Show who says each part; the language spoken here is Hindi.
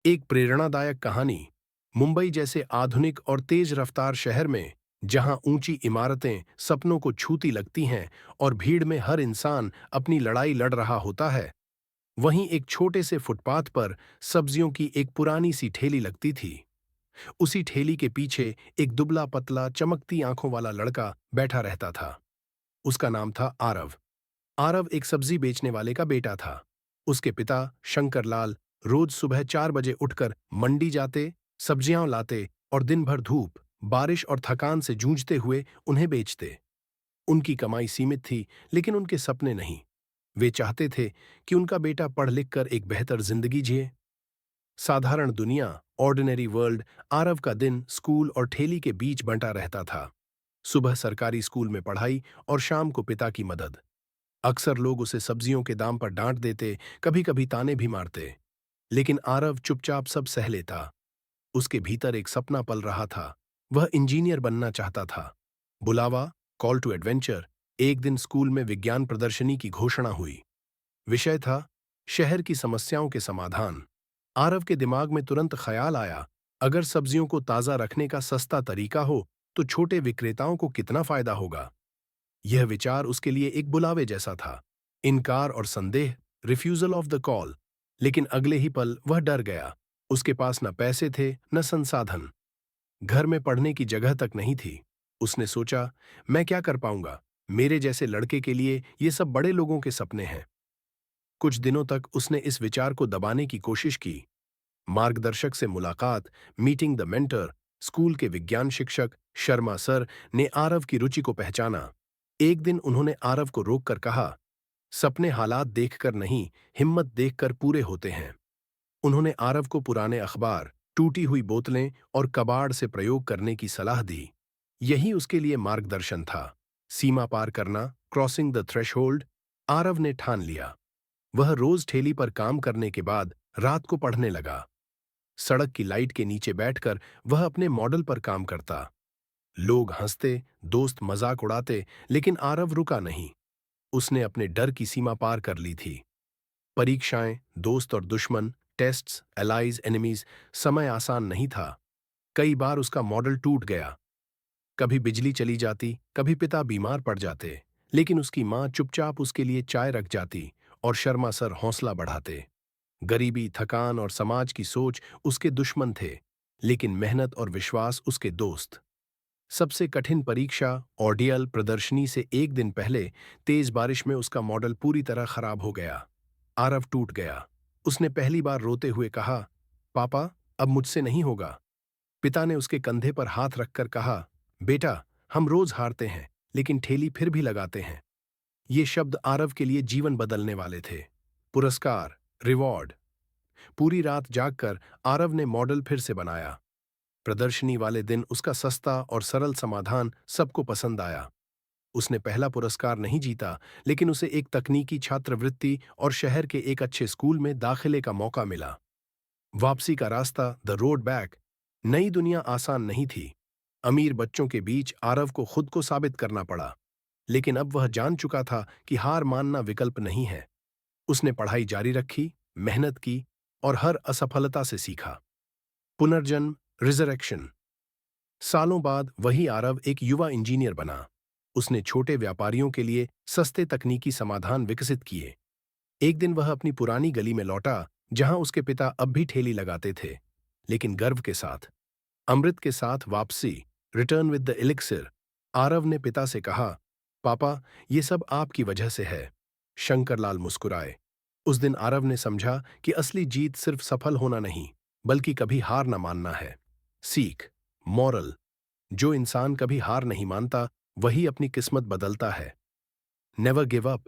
Speaker 1: एक प्रेरणादायक कहानी। मुंबई जैसे आधुनिक और तेज रफ्तार शहर में, जहां ऊंची इमारतें सपनों को छूती लगती हैं और भीड़ में हर इंसान अपनी लड़ाई लड़ रहा होता है, वहीं एक छोटे से फुटपाथ पर सब्जियों की एक पुरानी सी ठेली लगती थी। उसी ठेली के पीछे एक दुबला पतला चमकती आंखों वाला लड़का बैठा रहता था। उसका नाम था आरव। आरव एक सब्जी बेचने वाले का बेटा था। उसके पिता शंकरलाल रोज सुबह 4 बजे उठकर मंडी जाते, सब्जियां लाते और दिन भर धूप, बारिश और थकान से जूझते हुए उन्हें बेचते। उनकी कमाई सीमित थी, लेकिन उनके सपने नहीं। वे चाहते थे कि उनका बेटा पढ़ लिख कर एक बेहतर जिंदगी जिए। साधारण दुनिया, ऑर्डिनरी वर्ल्ड। आरव का दिन स्कूल और ठेली के बीच बंटा रहता था। सुबह सरकारी स्कूल में पढ़ाई और शाम को पिता की मदद। अक्सर लोग उसे सब्जियों के दाम पर डांट देते, कभी कभी ताने भी मारते, लेकिन आरव चुपचाप सब सह लेता। उसके भीतर एक सपना पल रहा था। वह इंजीनियर बनना चाहता था। बुलावा, कॉल टू एडवेंचर। एक दिन स्कूल में विज्ञान प्रदर्शनी की घोषणा हुई। विषय था शहर की समस्याओं के समाधान। आरव के दिमाग में तुरंत ख्याल आया, अगर सब्जियों को ताजा रखने का सस्ता तरीका हो तो छोटे विक्रेताओं को कितना फायदा होगा। यह विचार उसके लिए एक बुलावे जैसा था। इनकार और संदेह, रिफ्यूजल ऑफ द कॉल। लेकिन अगले ही पल वह डर गया। उसके पास न पैसे थे न संसाधन। घर में पढ़ने की जगह तक नहीं थी। उसने सोचा, मैं क्या कर पाऊंगा। मेरे जैसे लड़के के लिए ये सब बड़े लोगों के सपने हैं। कुछ दिनों तक उसने इस विचार को दबाने की कोशिश की। मार्गदर्शक से मुलाकात, मीटिंग द मेंटर। स्कूल के विज्ञान शिक्षक शर्मा सर ने आरव की रुचि को पहचाना। एक दिन उन्होंने आरव को रोककर कहा, सपने हालात देखकर नहीं, हिम्मत देखकर पूरे होते हैं। उन्होंने आरव को पुराने अखबार, टूटी हुई बोतलें और कबाड़ से प्रयोग करने की सलाह दी। यही उसके लिए मार्गदर्शन था। सीमा पार करना, क्रॉसिंग द थ्रेशहोल्ड। आरव ने ठान लिया। वह रोज ठेली पर काम करने के बाद रात को पढ़ने लगा। सड़क की लाइट के नीचे बैठकर वह अपने मॉडल पर काम करता। लोग हंसते, दोस्त मजाक उड़ाते, लेकिन आरव रुका नहीं। उसने अपने डर की सीमा पार कर ली थी। परीक्षाएं, दोस्त और दुश्मन, टेस्ट्स, एलाइज, एनिमीज। समय आसान नहीं था। कई बार उसका मॉडल टूट गया। कभी बिजली चली जाती, कभी पिता बीमार पड़ जाते, लेकिन उसकी मां चुपचाप उसके लिए चाय रख जाती और शर्मा सर हौसला बढ़ाते। गरीबी, थकान और समाज की सोच उसके दुश्मन थे, लेकिन मेहनत और विश्वास उसके दोस्त। सबसे कठिन परीक्षा, ऑर्डियल प्रदर्शनी से एक दिन पहले तेज बारिश में उसका मॉडल पूरी तरह खराब हो गया। आरव टूट गया। उसने पहली बार रोते हुए कहा, पापा, अब मुझसे नहीं होगा। पिता ने उसके कंधे पर हाथ रखकर कहा, बेटा, हम रोज हारते हैं, लेकिन ठेली फिर भी लगाते हैं। ये शब्द आरव के लिए जीवन बदलने वाले थे। पुरस्कार, रिवॉर्ड। पूरी रात जागकर आरव ने मॉडल फिर से बनाया। प्रदर्शनी वाले दिन उसका सस्ता और सरल समाधान सबको पसंद आया। उसने पहला पुरस्कार नहीं जीता, लेकिन उसे एक तकनीकी छात्रवृत्ति और शहर के एक अच्छे स्कूल में दाखिले का मौका मिला। वापसी का रास्ता, द रोड बैक। नई दुनिया आसान नहीं थी। अमीर बच्चों के बीच आरव को खुद को साबित करना पड़ा, लेकिन अब वह जान चुका था कि हार मानना विकल्प नहीं है। उसने पढ़ाई जारी रखी, मेहनत की और हर असफलता से सीखा। पुनर्जन्म, रिजरेक्शन। सालों बाद वही आरव एक युवा इंजीनियर बना। उसने छोटे व्यापारियों के लिए सस्ते तकनीकी समाधान विकसित किए। एक दिन वह अपनी पुरानी गली में लौटा, जहां उसके पिता अब भी ठेली लगाते थे, लेकिन गर्व के साथ। अमृत के साथ वापसी, return with the elixir. Aarav ने पिता से कहा, पापा, ये सब आपकी वजह से है। शंकरलाल मुस्कुराए। उस दिन आरव ने समझा कि असली जीत सिर्फ सफल होना नहीं, बल्कि कभी हार न मानना है। सीख, मॉरल। जो इंसान कभी हार नहीं मानता, वही अपनी किस्मत बदलता है। Never give up.